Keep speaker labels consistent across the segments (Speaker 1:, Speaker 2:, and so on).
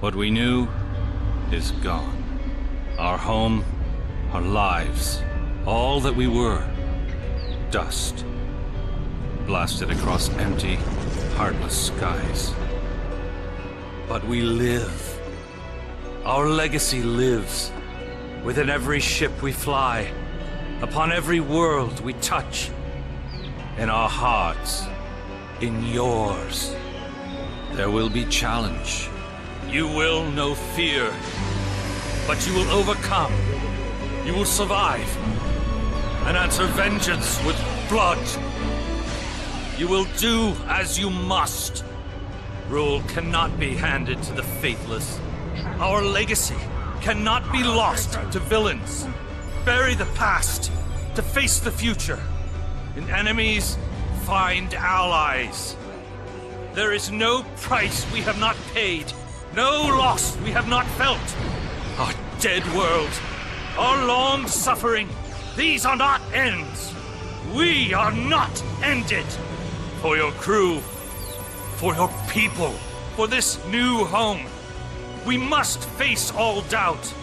Speaker 1: What we knew is gone. Our home, our lives, all that we were, dust. Blasted across empty, heartless skies. But we live. Our legacy lives within every ship we fly, upon every world we touch, in our hearts, in yours. There will be challenge. You will know fear, but you will overcome. You will survive and answer vengeance with blood. You will do as you must. Rule cannot be handed to the faithless. Our legacy cannot be lost to villains. Bury the past to face the future. In enemies, find allies. There is no price we have not paid, no loss we have not felt. Our dead world, our long suffering, these are not ends. We are not ended. For your crew, for your people, for this new home, we must face all doubt.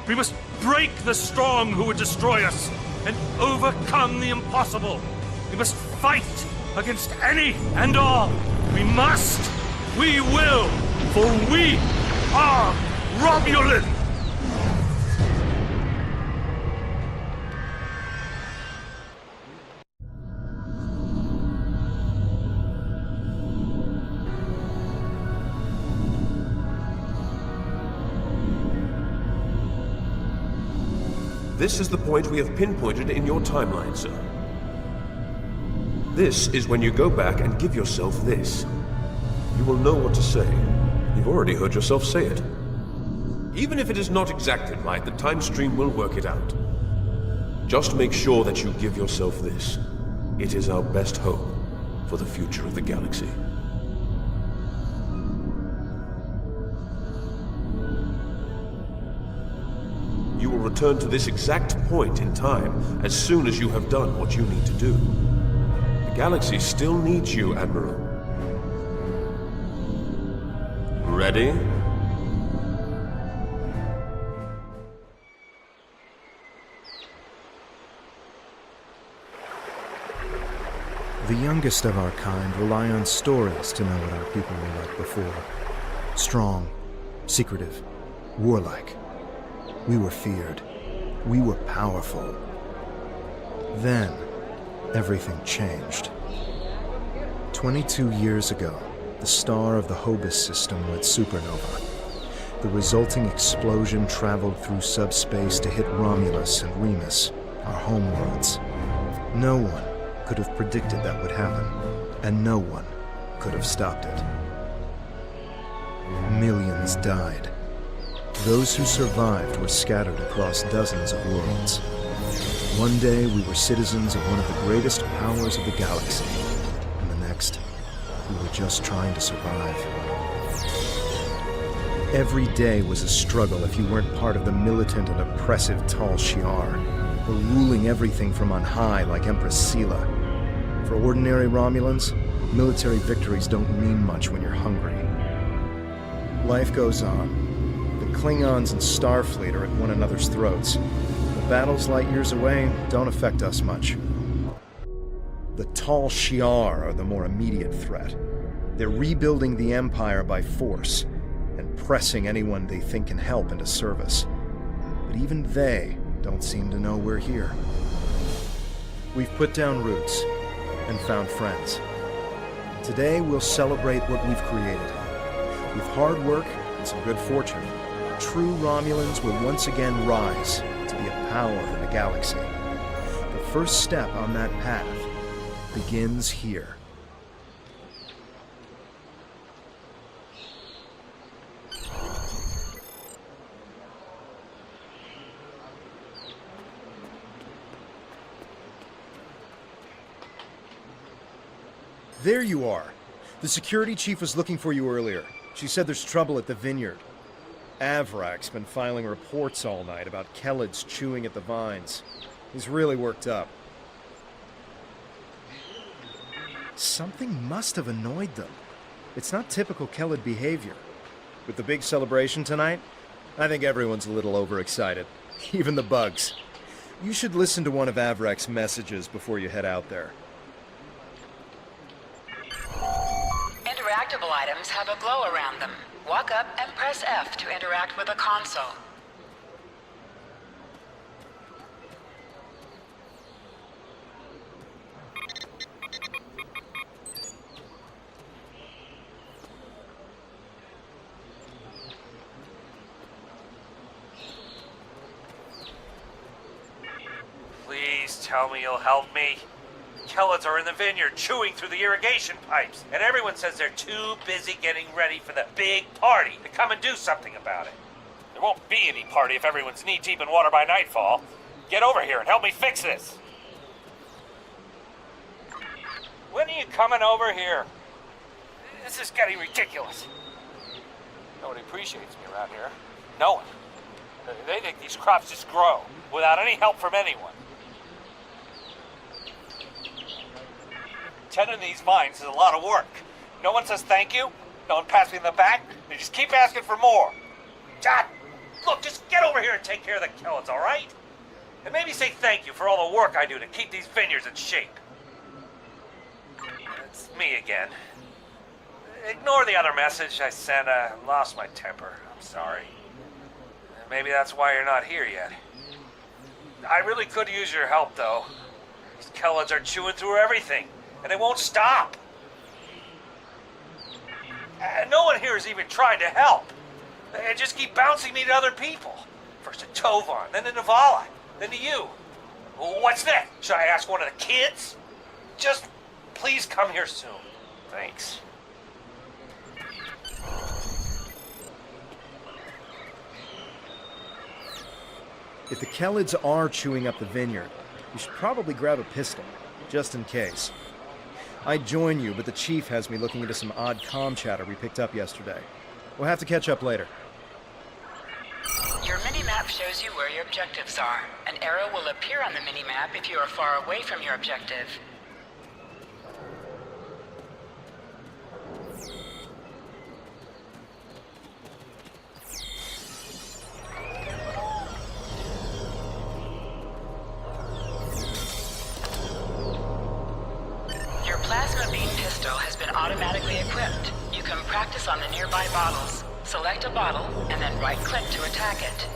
Speaker 1: We must break the strong who would destroy us and overcome the impossible. We must fight against any and all. We must, we will, for we are Romulan!
Speaker 2: This is the point we have pinpointed in your timeline, sir. This is when you go back and give yourself this. You will know what to say. You've already heard yourself say it. Even if it is not exactly right, the time stream will work it out. Just make sure that you give yourself this. It is our best hope for the future of the galaxy. You will return to this exact point in time as soon as you have done what you need to do. The galaxy still needs you, Admiral. Ready?
Speaker 3: The youngest of our kind rely on stories to know what our people were like before. Strong, secretive, warlike. We were feared. We were powerful. Then, everything changed. 22 years ago, the star of the Hobus system went supernova. The resulting explosion traveled through subspace to hit Romulus and Remus, our homeworlds. No one could have predicted that would happen, and no one could have stopped it. Millions died. Those who survived were scattered across dozens of worlds. One day we were citizens of one of the greatest powers of the galaxy, and the next, we were just trying to survive. Every day was a struggle if you weren't part of the militant and oppressive Char, or ruling everything from on high like Empress Sela. For ordinary Romulans, military victories don't mean much when you're hungry. Life goes on. The Klingons and Starfleet are at one another's throats. The battles light years away don't affect us much. The Char are the more immediate threat. They're rebuilding the Empire by force, and pressing anyone they think can help into service. But even they don't seem to know we're here. We've put down roots and found friends. Today we'll celebrate what we've created. With hard work and some good fortune, true Romulans will once again rise to be a power in the galaxy. The first step on that path begins here. There you are. The security chief was looking for you earlier. She said there's trouble at the vineyard. Avrak's been filing reports all night about Kellids chewing at the vines. He's really worked up. Something must have annoyed them. It's not typical Kellid behavior. With the big celebration tonight, I think everyone's a little overexcited. Even the bugs. You should listen to one of Avrek's messages before you head out there.
Speaker 4: Interactable items have a glow around them. Walk up and press F to interact with a console.
Speaker 5: Please tell me you'll help me. Kellids are in the vineyard chewing through the irrigation pipes, and everyone says they're too busy getting ready for the big party to come and do something about it. There won't be any party if everyone's knee-deep in water by nightfall. Get over here and help me fix this. When are you coming over here? This is getting ridiculous. Nobody appreciates me around here. No one. They think these crops just grow without any help from anyone. Tending these vines is a lot of work. No one says thank you. No one pats me in the back. They just keep asking for more. God, look, just get over here and take care of the Kellids, all right? And maybe say thank you for all the work I do to keep these vineyards in shape. It's me again. Ignore the other message I sent. I lost my temper. I'm sorry. Maybe that's why you're not here yet. I really could use your help, though. These Kellids are chewing through everything, and they won't stop. And no one here is even trying to help. They just keep bouncing me to other people. First to Tovan, then to Navala, then to you. What's that? Should I ask one of the kids? Just please come here soon. Thanks.
Speaker 3: If the Kellids are chewing up the vineyard, you should probably grab a pistol, just in case. I'd join you, but the chief has me looking into some odd comm chatter we picked up yesterday. We'll have to catch up later.
Speaker 4: Your mini-map shows you where your objectives are. An arrow will appear on the mini-map if you are far away from your objective. Your plasma beam pistol has been automatically equipped. You can practice on the nearby bottles. Select a bottle, and then right-click to attack it.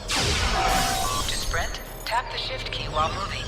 Speaker 4: To sprint, tap the shift key while moving.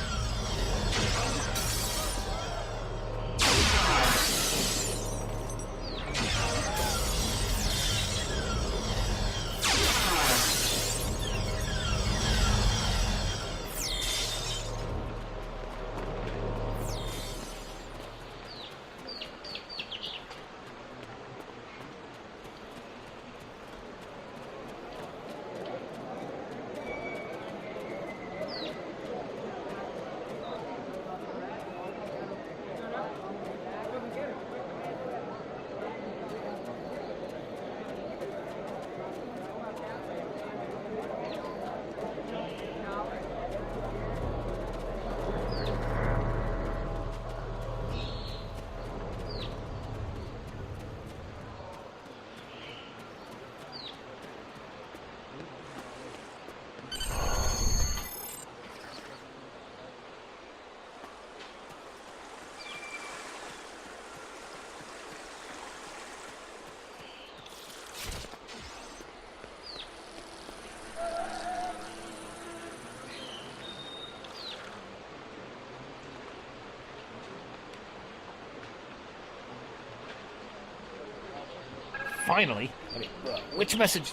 Speaker 5: Finally? I mean, which message?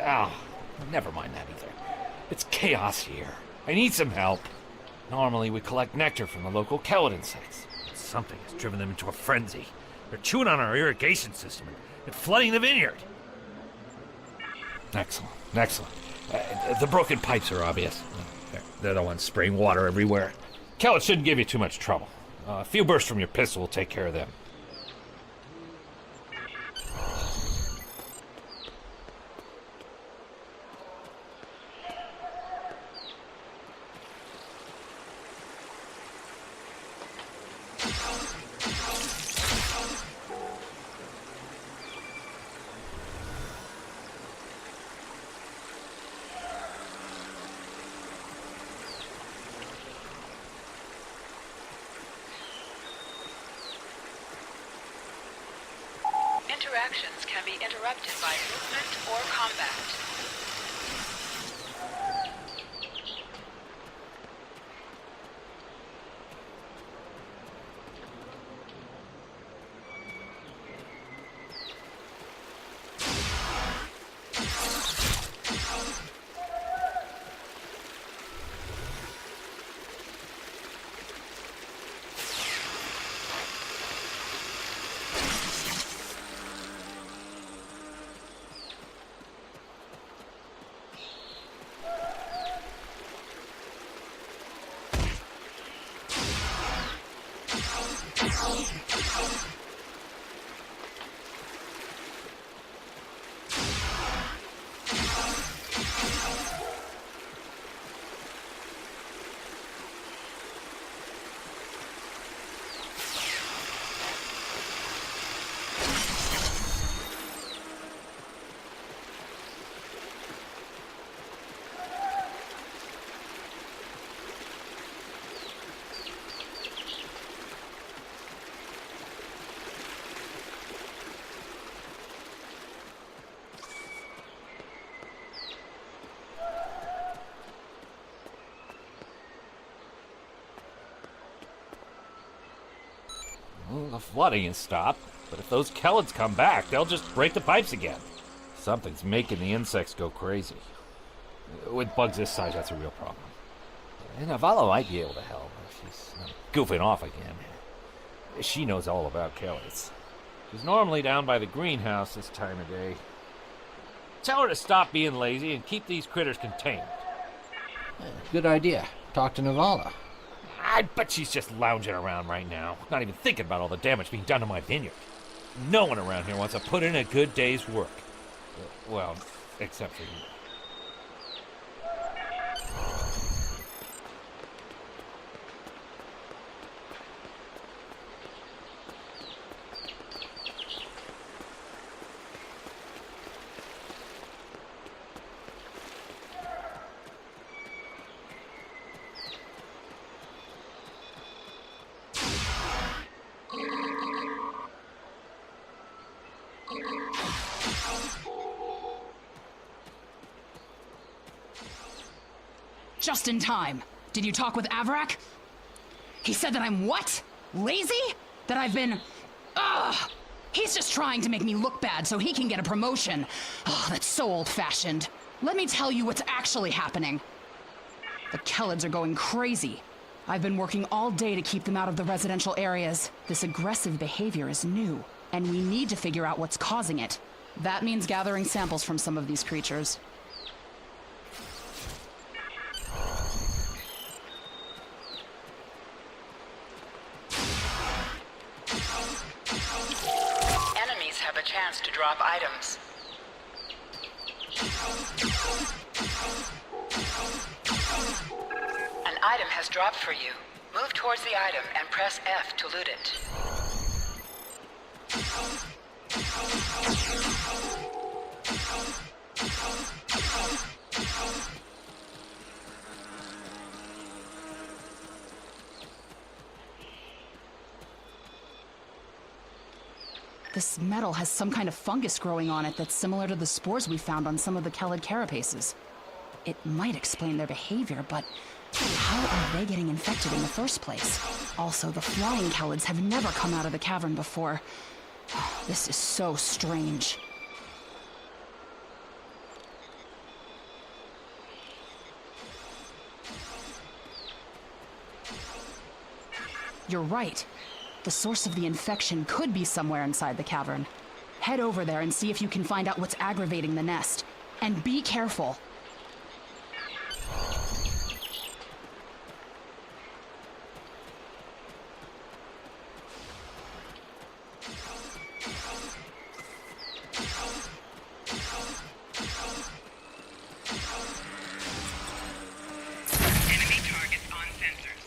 Speaker 5: Oh, never mind that either. It's chaos here. I need some help. Normally we collect nectar from the local Kellid insects. Something has driven them into a frenzy. They're chewing on our irrigation system and flooding the vineyard. Excellent, excellent. The broken pipes are obvious. They're the ones spraying water everywhere. Kellid shouldn't give you too much trouble. A few bursts from your pistol will take care of them.
Speaker 4: interactions can be interrupted by movement or combat.
Speaker 5: Well, the flooding has stopped, but if those Kellids come back, they'll just break the pipes again. Something's making the insects go crazy. With bugs this size, that's a real problem. And Avala might be able to help if she's not goofing off again. She knows all about Kellids. She's normally down by the greenhouse this time of day. Tell her to stop being lazy and keep these critters contained.
Speaker 6: Good idea. Talk to Navala.
Speaker 5: I bet she's just lounging around right now, not even thinking about all the damage being done to my vineyard. No one around here wants to put in a good day's work. Well, except for you.
Speaker 7: Just in time. Did you talk with Avarak? He said that I'm what? Lazy? That I've been... Ugh! He's just trying to make me look bad so he can get a promotion. Oh, that's so old-fashioned. Let me tell you what's actually happening. The Kellids are going crazy. I've been working all day to keep them out of the residential areas. This aggressive behavior is new, and we need to figure out what's causing it. That means gathering samples from some of these creatures.
Speaker 4: Enemies have a chance to drop items. An item has dropped for you. Move towards the item and press F to loot it.
Speaker 7: This metal has some kind of fungus growing on it that's similar to the spores we found on some of the Kellid carapaces. It might explain their behavior, but how are they getting infected in the first place? Also, the flying Kellids have never come out of the cavern before. This is so strange. You're right. The source of the infection could be somewhere inside the cavern. Head over there and see if you can find out what's aggravating the nest. And be careful.
Speaker 4: Enemy targets on sensors.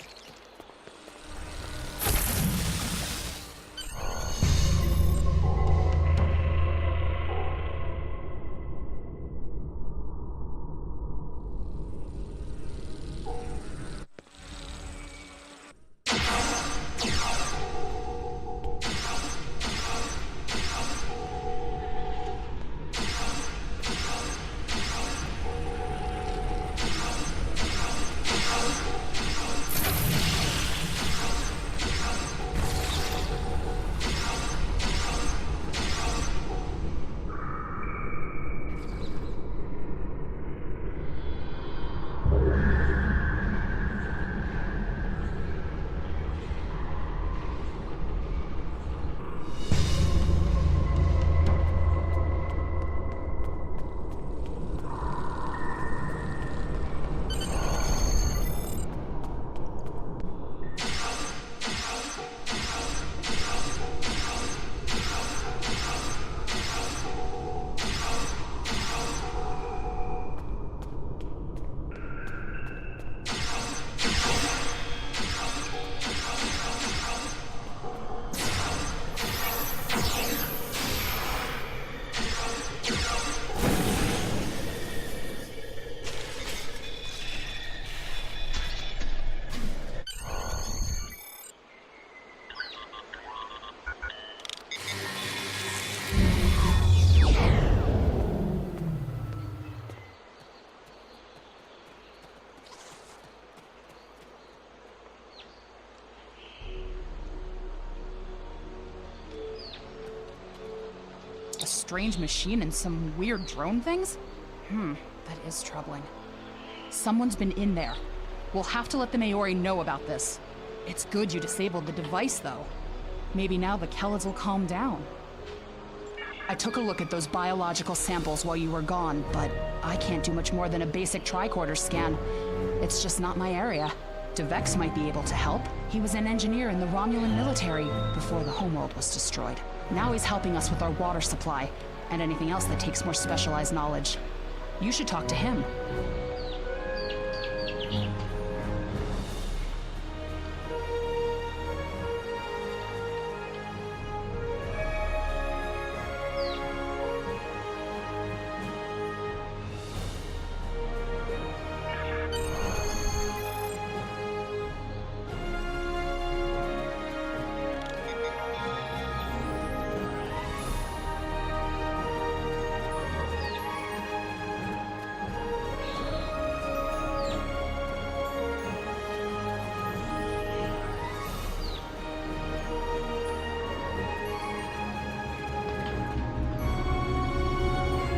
Speaker 7: strange machine and some weird drone things? That is troubling. Someone's been in there. We'll have to let the Maori know about this. It's good you disabled the device, though. Maybe now the Kellids will calm down. I took a look at those biological samples while you were gone, but I can't do much more than a basic tricorder scan. It's just not my area. DeVex might be able to help. He was an engineer in the Romulan military before the homeworld was destroyed. Now he's helping us with our water supply and anything else that takes more specialized knowledge. You should talk to him.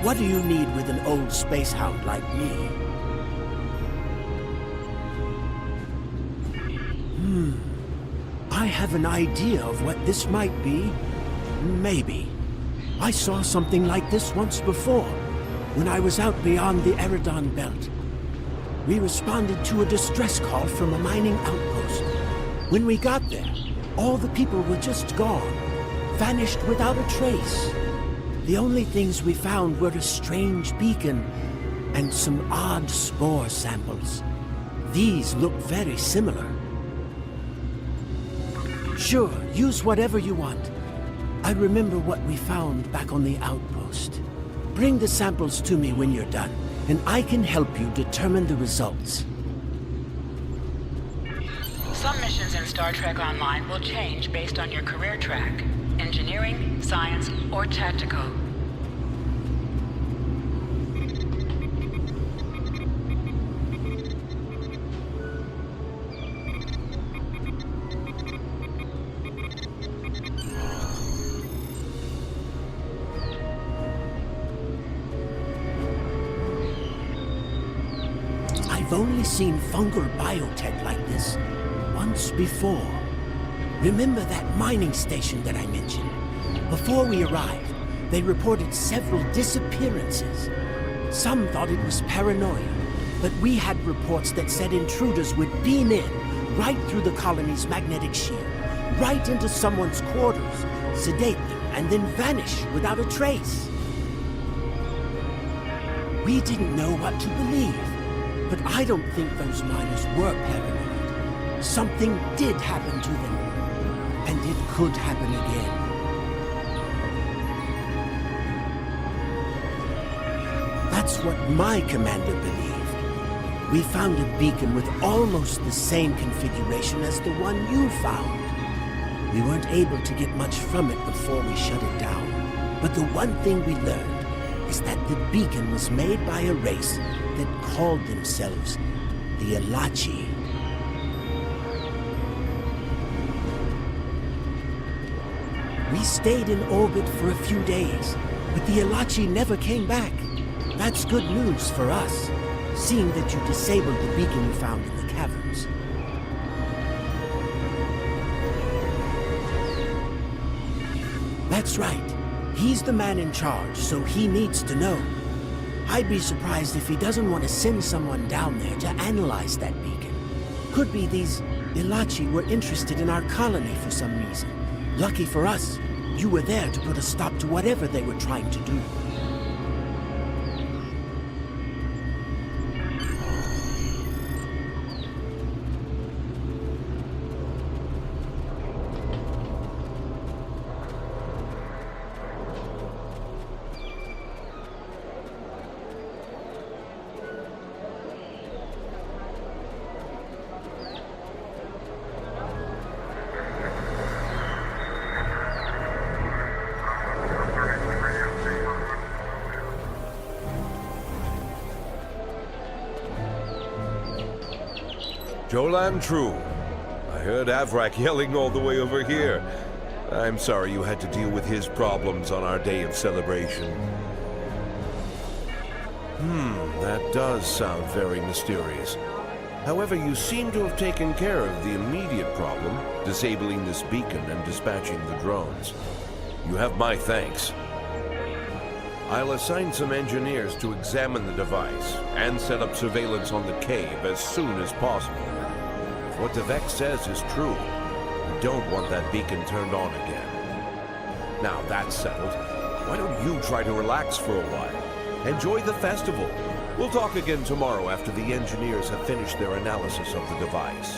Speaker 8: What do you need with an old space hound like me? I have an idea of what this might be. Maybe. I saw something like this once before, when I was out beyond the Eridon Belt. We responded to a distress call from a mining outpost. When we got there, all the people were just gone, vanished without a trace. The only things we found were a strange beacon and some odd spore samples. These look very similar. Sure, use whatever you want. I remember what we found back on the outpost. Bring the samples to me when you're done, and I can help you determine the results.
Speaker 4: Some missions in Star Trek Online will change based on your career track. Engineering, science, or tactical.
Speaker 8: I've only seen fungal biotech like this once before. Remember that mining station that I mentioned? Before we arrived, they reported several disappearances. Some thought it was paranoia, but we had reports that said intruders would beam in right through the colony's magnetic shield, right into someone's quarters, sedate them, and then vanish without a trace. We didn't know what to believe, but I don't think those miners were paranoid. Something did happen to them. And it could happen again. That's what my commander believed. We found a beacon with almost the same configuration as the one you found. We weren't able to get much from it before we shut it down. But the one thing we learned is that the beacon was made by a race that called themselves the Elachi. We stayed in orbit for a few days, but the Elachi never came back. That's good news for us, seeing that you disabled the beacon you found in the caverns. That's right. He's the man in charge, so he needs to know. I'd be surprised if he doesn't want to send someone down there to analyze that beacon. Could be these Elachi were interested in our colony for some reason. Lucky for us, you were there to put a stop to whatever they were trying to do.
Speaker 2: Jolan True. I heard Avrak yelling all the way over here. I'm sorry you had to deal with his problems on our day of celebration. That does sound very mysterious. However, you seem to have taken care of the immediate problem, disabling this beacon and dispatching the drones. You have my thanks. I'll assign some engineers to examine the device and set up surveillance on the cave as soon as possible. If what the Vex says is true, we don't want that beacon turned on again. Now that's settled, why don't you try to relax for a while? Enjoy the festival. We'll talk again tomorrow after the engineers have finished their analysis of the device.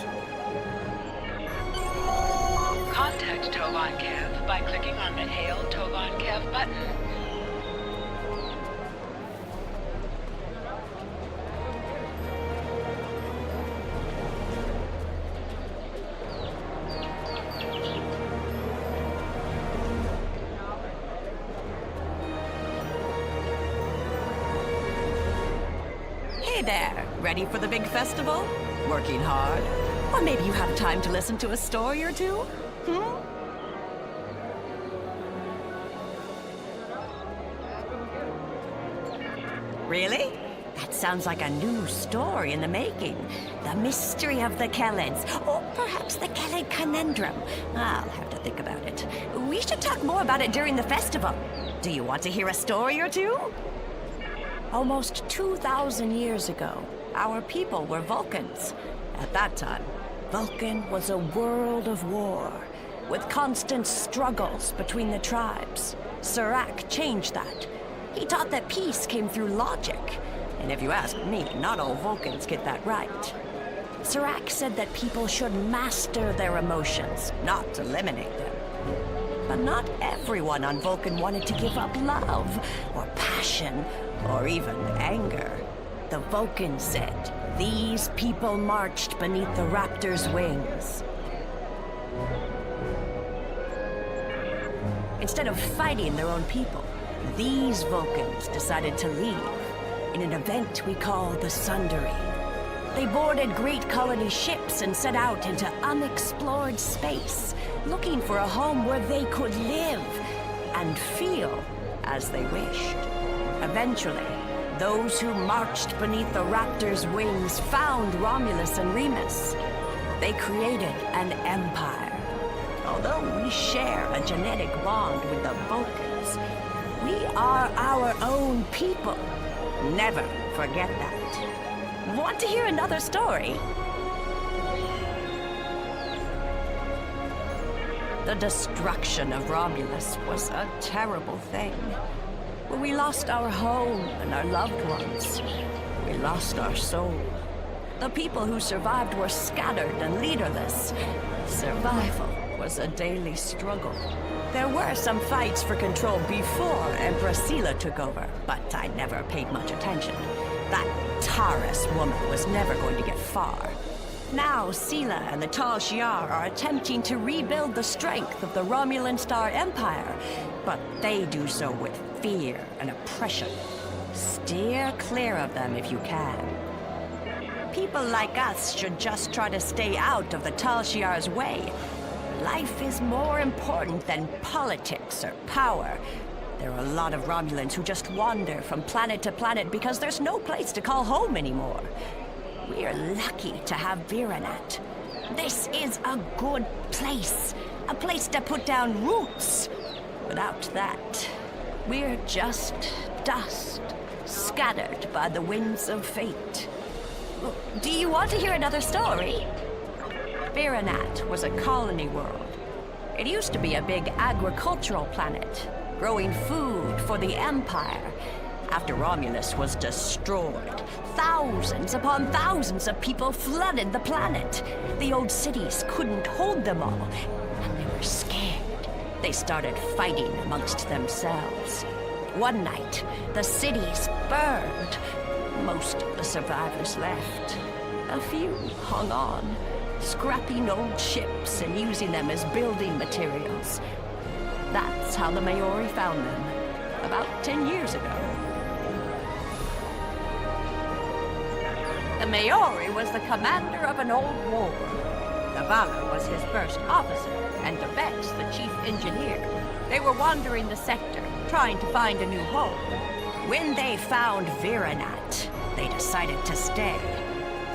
Speaker 4: Contact Tovan Kev by clicking on the Hail Tovan Kev button.
Speaker 9: Hey there, ready for the big festival? Working hard? Or maybe you have time to listen to a story or two? Really? That sounds like a new story in the making. The mystery of the Kelleds, or perhaps the Kelled conundrum. I'll have to think about it. We should talk more about it during the festival. Do you want to hear a story or two? Almost 2,000 years ago, our people were Vulcans. At that time, Vulcan was a world of war, with constant struggles between the tribes. Serac changed that. He taught that peace came through logic. And if you ask me, not all Vulcans get that right. Serac said that people should master their emotions, not eliminate them. But not everyone on Vulcan wanted to give up love, or passion, or even anger. The Vulcan said, these people marched beneath the raptor's wings. Instead of fighting their own people, these Vulcans decided to leave in an event we call the Sundering. They boarded great colony ships and set out into unexplored space, looking for a home where they could live and feel as they wished. Eventually, those who marched beneath the raptor's wings found Romulus and Remus. They created an empire. Although we share a genetic bond with the Vulcans, we are our own people. Never forget that. Want to hear another story? The destruction of Romulus was a terrible thing. We lost our home and our loved ones. We lost our soul. The people who survived were scattered and leaderless. Survival was a daily struggle. There were some fights for control before Empress Sela took over, but I never paid much attention. That Taurus woman was never going to get far. Now Sela and the Tal Shiar are attempting to rebuild the strength of the Romulan Star Empire, but they do so with fear and oppression. Steer clear of them if you can. People like us should just try to stay out of the Tal Shiar's way. Life is more important than politics or power. There are a lot of Romulans who just wander from planet to planet because there's no place to call home anymore. We're lucky to have Viranat. This is a good place. A place to put down roots. Without that, we're just dust, scattered by the winds of fate. Do you want to hear another story? Viranat was a colony world. It used to be a big agricultural planet, growing food for the Empire. After Romulus was destroyed, thousands upon thousands of people flooded the planet. The old cities couldn't hold them all, and they were scared. They started fighting amongst themselves. One night, the cities burned. Most of the survivors left. A few hung on, scrapping old ships and using them as building materials. That's how the Maori found them, about 10 years ago. The Maori was the commander of an old war. Navala was his first officer, and Devex the chief engineer. They were wandering the sector, trying to find a new home. When they found Viranat, they decided to stay.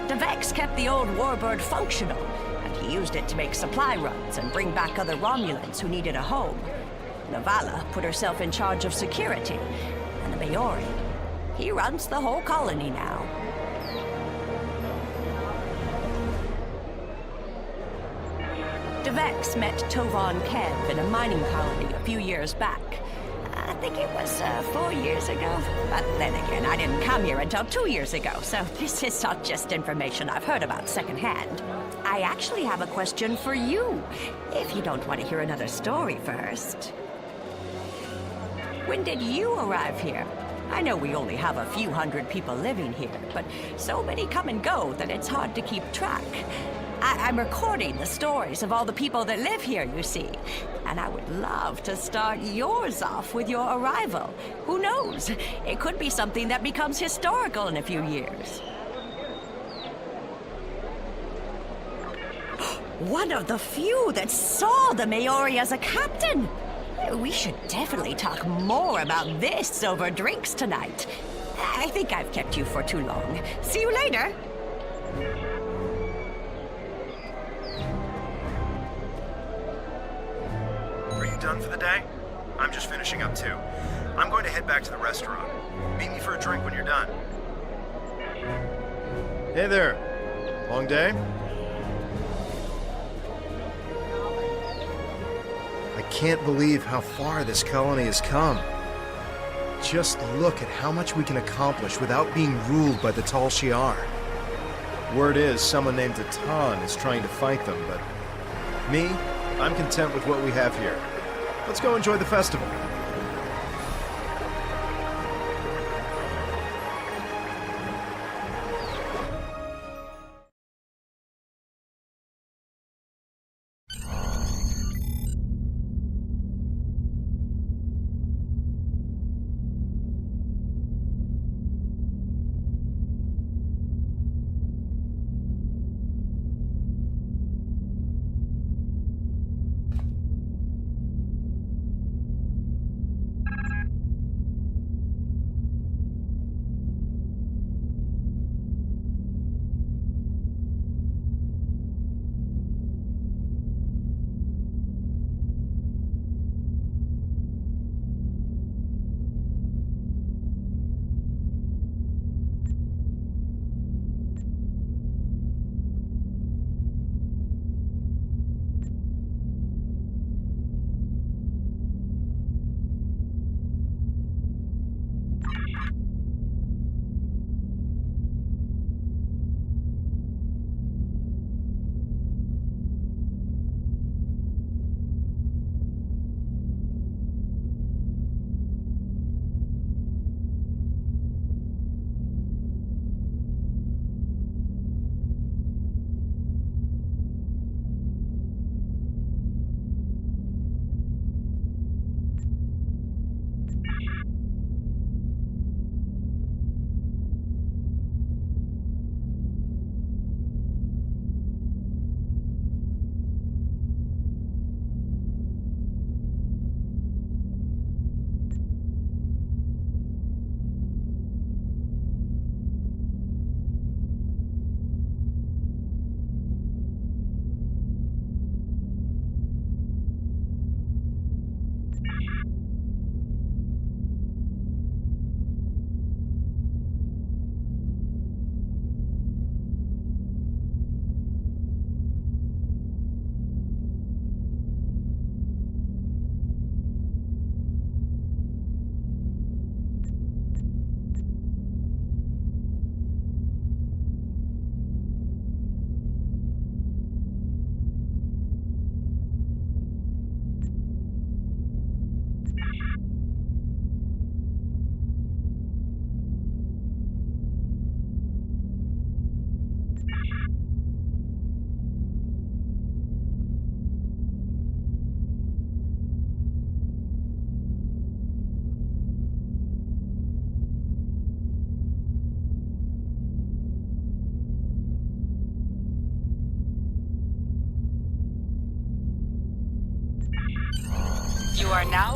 Speaker 9: Devex kept the old warbird functional, and he used it to make supply runs and bring back other Romulans who needed a home. Navala put herself in charge of security, and the Maori. He runs the whole colony now. Devex met Tovan Kev in a mining colony a few years back. I think it was 4 years ago. But then again, I didn't come here until 2 years ago, so this is not just information I've heard about secondhand. I actually have a question for you, if you don't want to hear another story first. When did you arrive here? I know we only have a few hundred people living here, but so many come and go that it's hard to keep track. I'm recording the stories of all the people that live here, you see. And I would love to start yours off with your arrival. Who knows? It could be something that becomes historical in a few years. One of the few that saw the Maori as a captain. We should definitely talk more about this over drinks tonight. I think I've kept you for too long. See you later.
Speaker 3: Are you done for the day? I'm just finishing up too. I'm going to head back to the restaurant. Meet me for a drink when you're done. Hey there. Long day? I can't believe how far this colony has come. Just look at how much we can accomplish without being ruled by the Tal Shiar. Word is someone named Atan is trying to fight them, but me, I'm content with what we have here. Let's go enjoy the festival.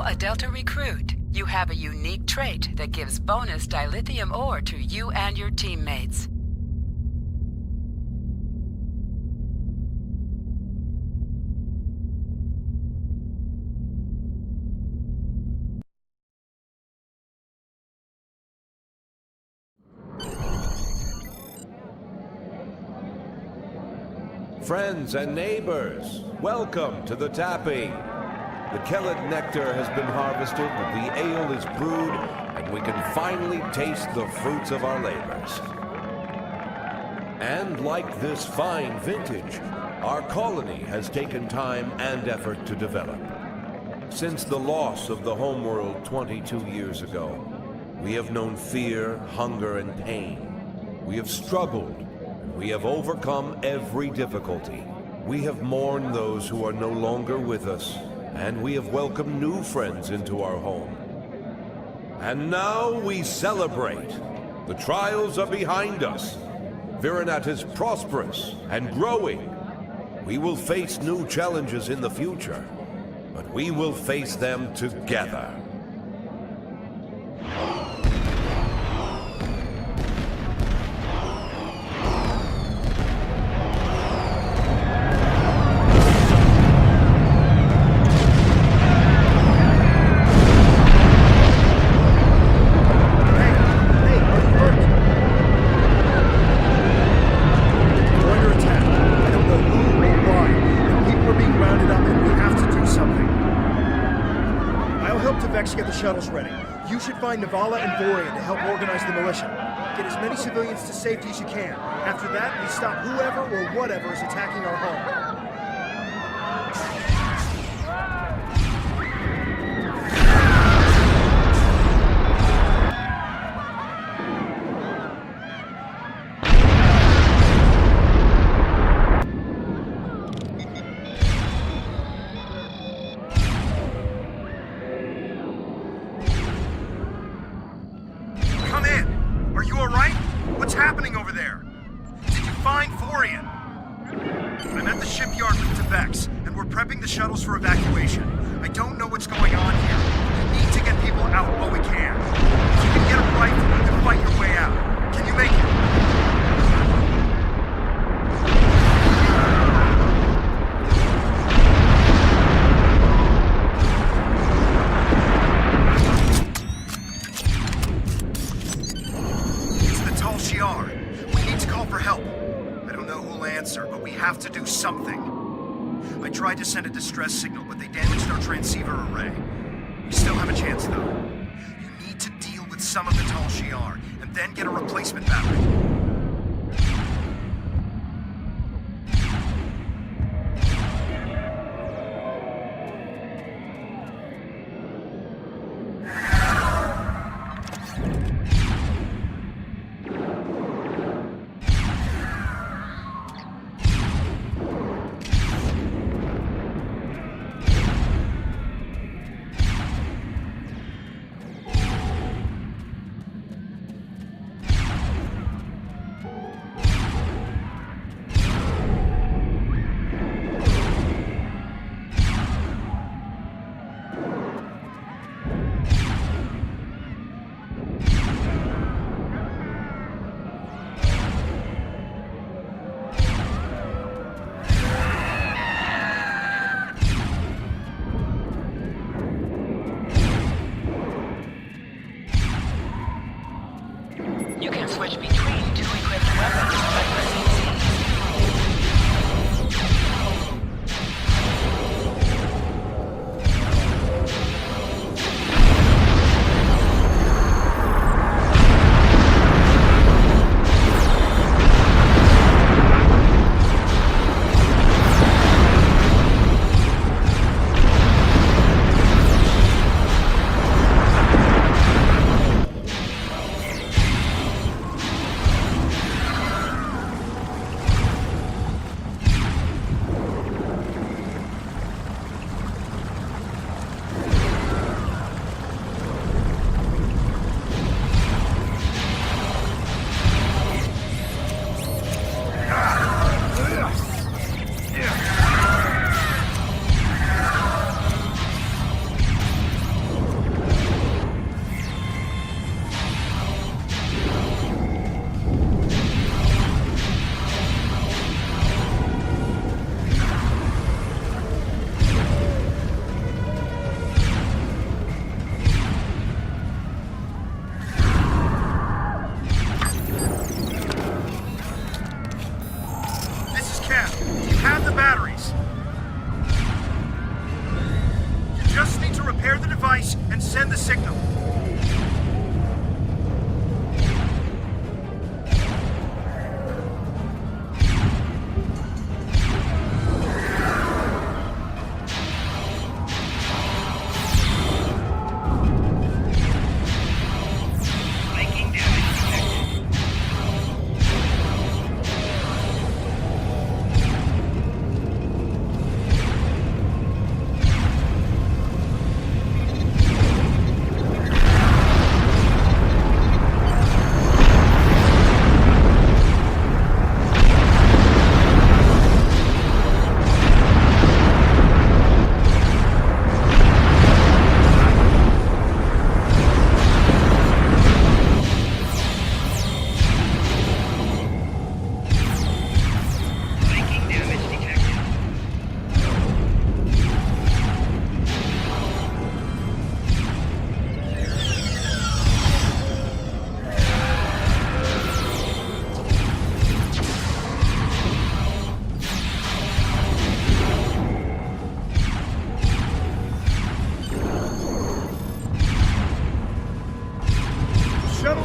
Speaker 4: a Delta recruit, you have a unique trait that gives bonus dilithium ore to you and your teammates.
Speaker 10: Friends and neighbors, welcome to the tapping. The Kellid nectar has been harvested, the ale is brewed, and we can finally taste the fruits of our labors. And like this fine vintage, our colony has taken time and effort to develop. Since the loss of the homeworld 22 years ago, we have known fear, hunger, and pain. We have struggled. We have overcome every difficulty. We have mourned those who are no longer with us, and we have welcomed new friends into our home. And now we celebrate. The trials are behind us. Virinat is prosperous and growing. We will face new challenges in the future, but we will face them together.
Speaker 3: Get the shuttles ready. You should find Navala and Vorian to help organize the militia. Get as many civilians to safety as you can. After that, we stop whoever or whatever is attacking our home.
Speaker 11: Shuttles for evacuation. I don't know what's going on here. We need to get people out while we can. If you can get a rifle, you can fight your way out. Can you make it? It's the Tal Shiar. We need to call for help. I don't know who'll answer, but we have to do something. I tried to send a distress signal, but they damaged our transceiver array. We still have a chance, though. You need to deal with some of the Tal Shiar, and then get a replacement battery.
Speaker 4: You can switch between two equipped weapons by pressing Z.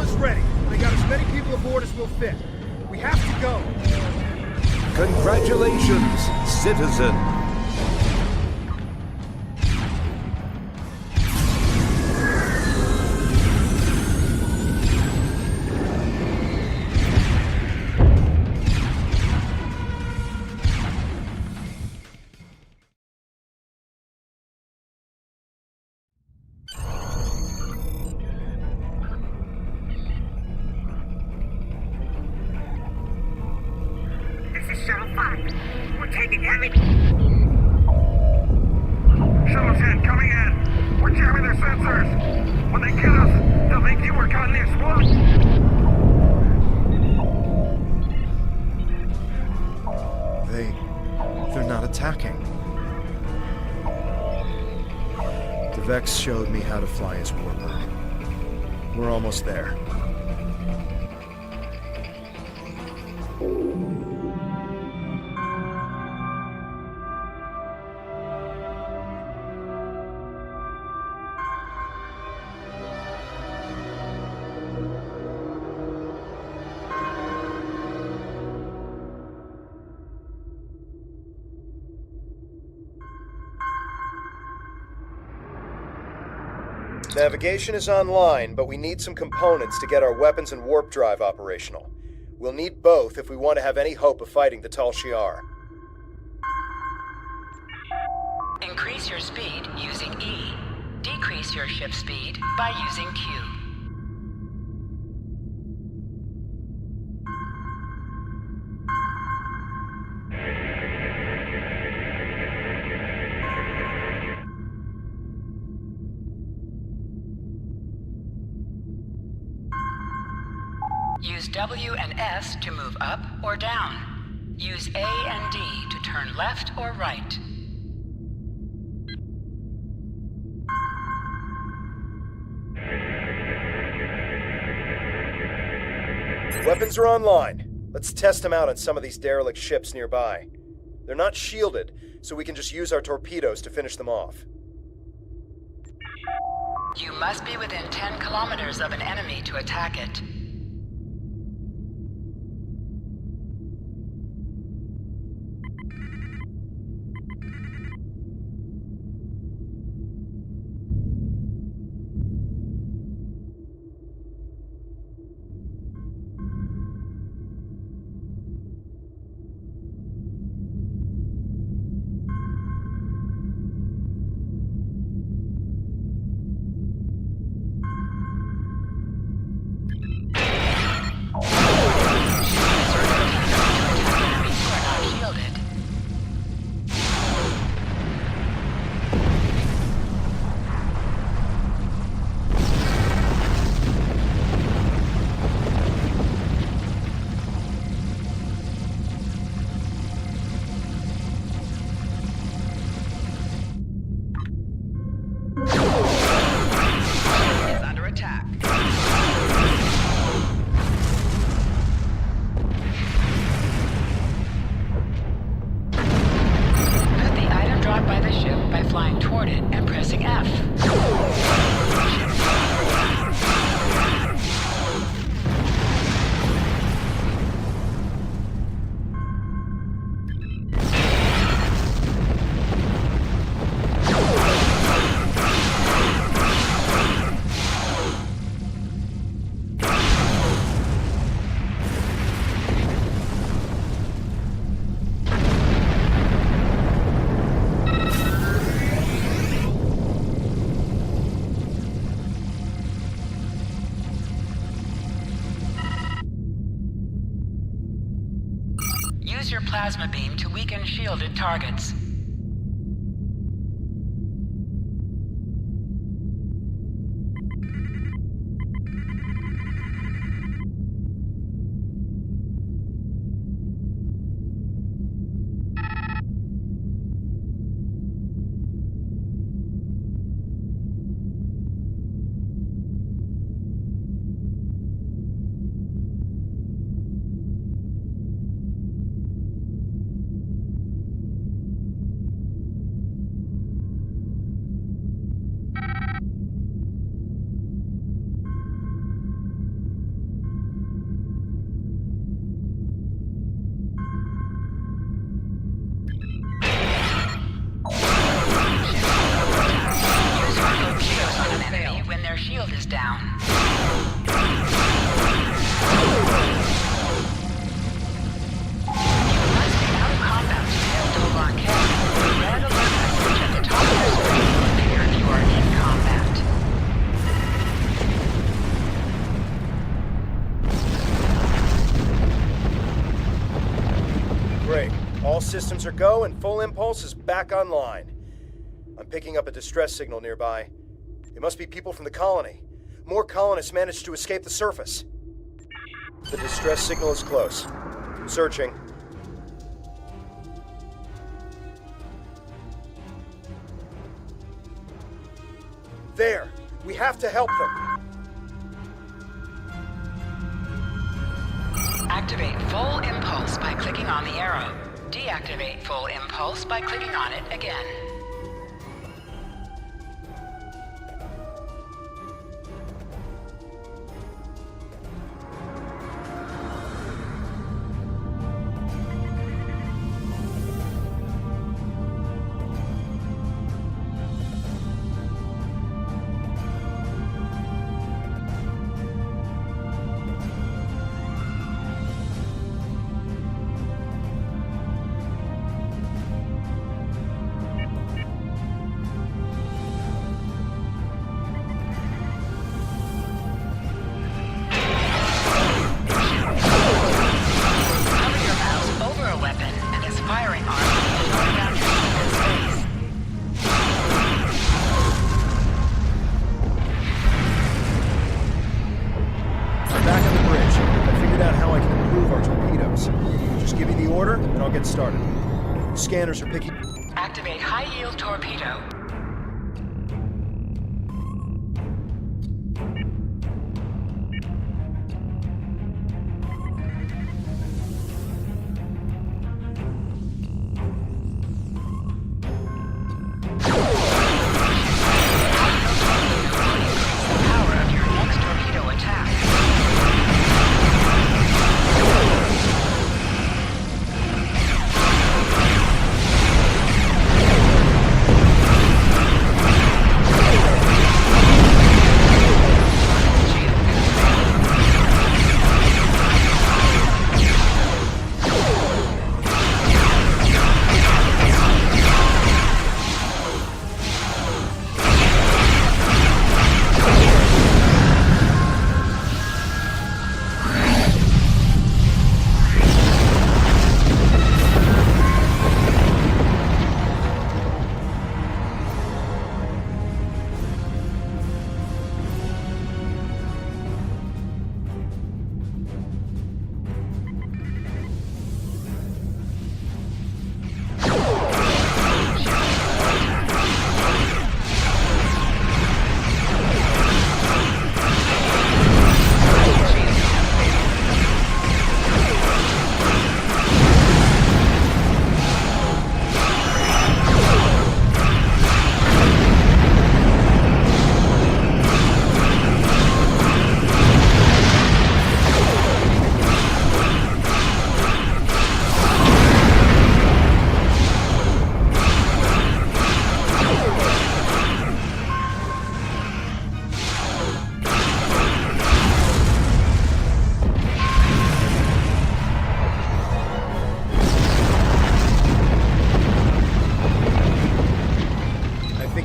Speaker 11: is ready. I got as many people aboard as will fit. We have to go.
Speaker 10: Congratulations, citizen.
Speaker 12: This is Shuttle 5. We're taking heavy... Shuttle's head coming in. We're jamming their sensors. When they get us, they'll think you were caught in the explosion.
Speaker 3: They're not attacking. The Vex showed me how to fly his warbird. We're almost there. Navigation is online, but we need some components to get our weapons and warp drive operational. We'll need both if we want to have any hope of fighting the Tal Shiar.
Speaker 4: Increase your speed using E. Decrease your ship speed by using Q. Use W and S to move up or down. Use A and D to turn left or right.
Speaker 3: Weapons are online. Let's test them out on some of these derelict ships nearby. They're not shielded, so we can just use our torpedoes to finish them off.
Speaker 4: You must be within 10 kilometers of an enemy to attack it. Use your plasma beam to weaken shielded targets.
Speaker 3: systems are go and full impulse is back online. I'm picking up a distress signal nearby. It must be people from the colony. More colonists managed to escape the surface. The distress signal is close. Searching. There! We have to help them!
Speaker 4: Activate full impulse by clicking on the arrow. Deactivate full impulse by clicking on it again.
Speaker 3: Started. Scanners are picking...
Speaker 4: Activate high-yield torpedo.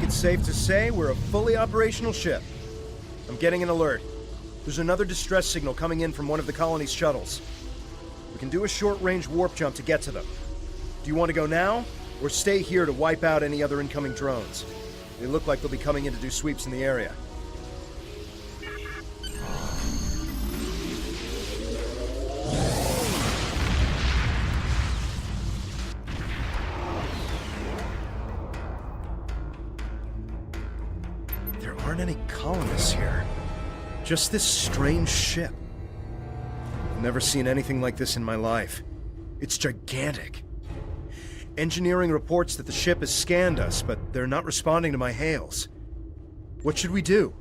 Speaker 3: Safe to say we're a fully operational ship. I'm getting an alert. There's another distress signal coming in from one of the colony's shuttles. We can do a short-range warp jump to get to them. Do you want to go now, or stay here to wipe out any other incoming drones? They look like they'll be coming in to do sweeps in the area. Aren't any colonists here. Just this strange ship. I've never seen anything like this in my life. It's gigantic. Engineering reports that the ship has scanned us, but they're not responding to my hails. What should we do?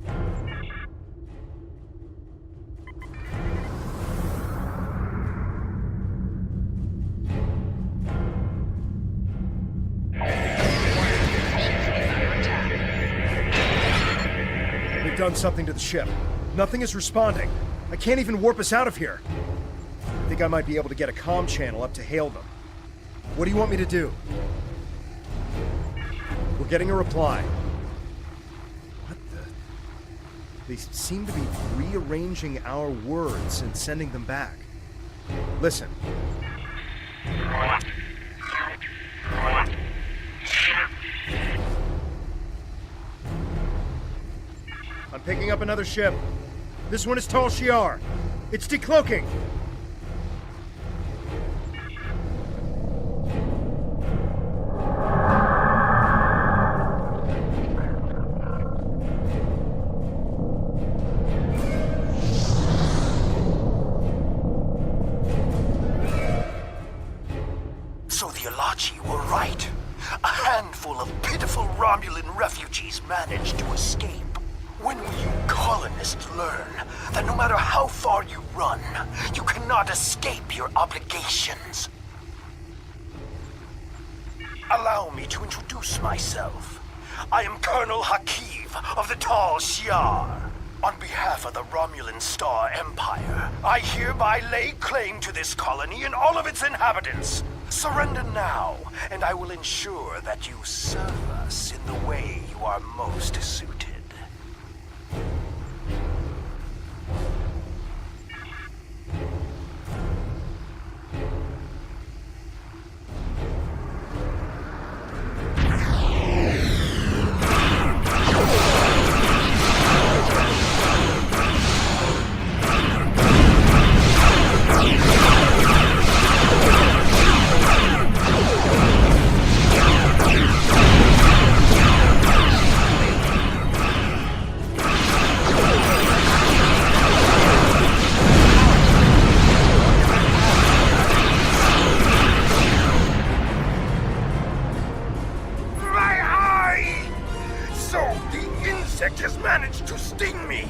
Speaker 3: Done something to the ship. Nothing is responding. I can't even warp us out of here. I think I might be able to get a comm channel up to hail them. What do you want me to do? We're getting a reply. What the... They seem to be rearranging our words and sending them back. Listen. I'm picking up another ship. This one is Tal Shiar. It's decloaking.
Speaker 11: So the Alachi were right. A handful of pitiful Romulan refugees managed to escape. When will you colonists learn that no matter how far you run, you cannot escape your obligations? Allow me to introduce myself. I am Colonel Hakiv of the Tal Shiar. On behalf of the Romulan Star Empire, I hereby lay claim to this colony and all of its inhabitants. Surrender now, and I will ensure that you serve us in the way you are most suited. Has managed to sting me.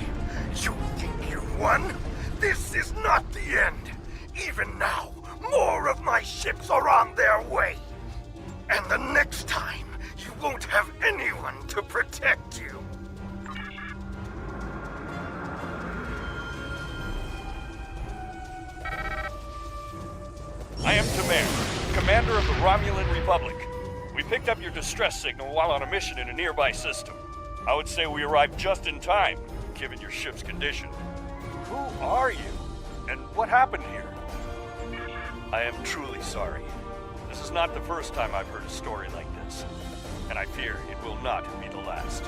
Speaker 11: You think you won? This is not the end. Even now, more of my ships are on their way. And the next time, you won't have anyone to protect you.
Speaker 12: I am Char, commander of the Romulan Republic. We picked up your distress signal while on a mission in a nearby system. I would say we arrived just in time, given your ship's condition. Who are you? And what happened here? I am truly sorry. This is not the first time I've heard a story like this, and I fear it will not be the last.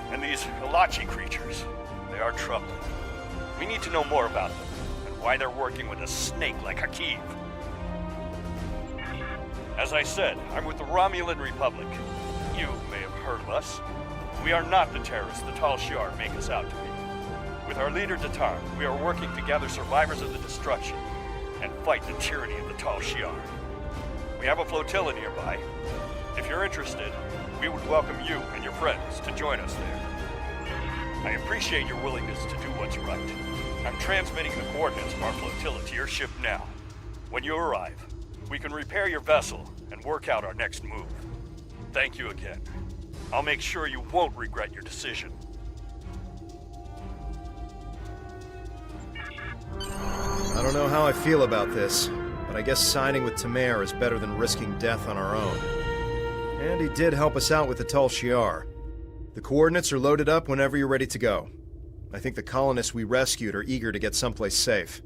Speaker 12: And these Alachi creatures, they are troubling. We need to know more about them, and why they're working with a snake like Hakiv. As I said, I'm with the Romulan Republic. You may have heard of us. We are not the terrorists the Tal Shiar make us out to be. With our leader Datar, we are working to gather survivors of the destruction and fight the tyranny of the Tal Shiar. We have a flotilla nearby. If you're interested, we would welcome you and your friends to join us there. I appreciate your willingness to do what's right. I'm transmitting the coordinates of our flotilla to your ship now. When you arrive, we can repair your vessel and work out our next move. Thank you again. I'll make sure you won't regret your decision.
Speaker 3: I don't know how I feel about this, but I guess signing with Tamar is better than risking death on our own. And he did help us out with the Tal Shiar. The coordinates are loaded up whenever you're ready to go. I think the colonists we rescued are eager to get someplace safe.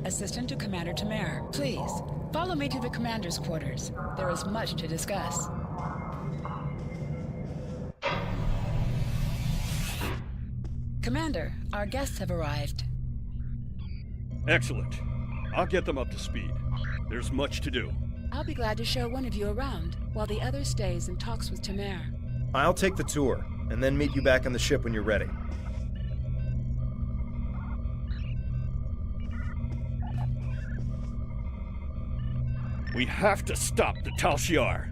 Speaker 4: Assistant to Commander Tamar. Please, follow me to the commander's quarters. There is much to discuss. Commander, our guests have arrived.
Speaker 12: Excellent. I'll get them up to speed. There's much to do.
Speaker 4: I'll be glad to show one of you around, while the other stays and talks with Tamar.
Speaker 3: I'll take the tour, and then meet you back on the ship when you're ready.
Speaker 12: We have to stop the Tal Shiar.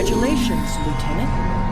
Speaker 13: Congratulations, Lieutenant.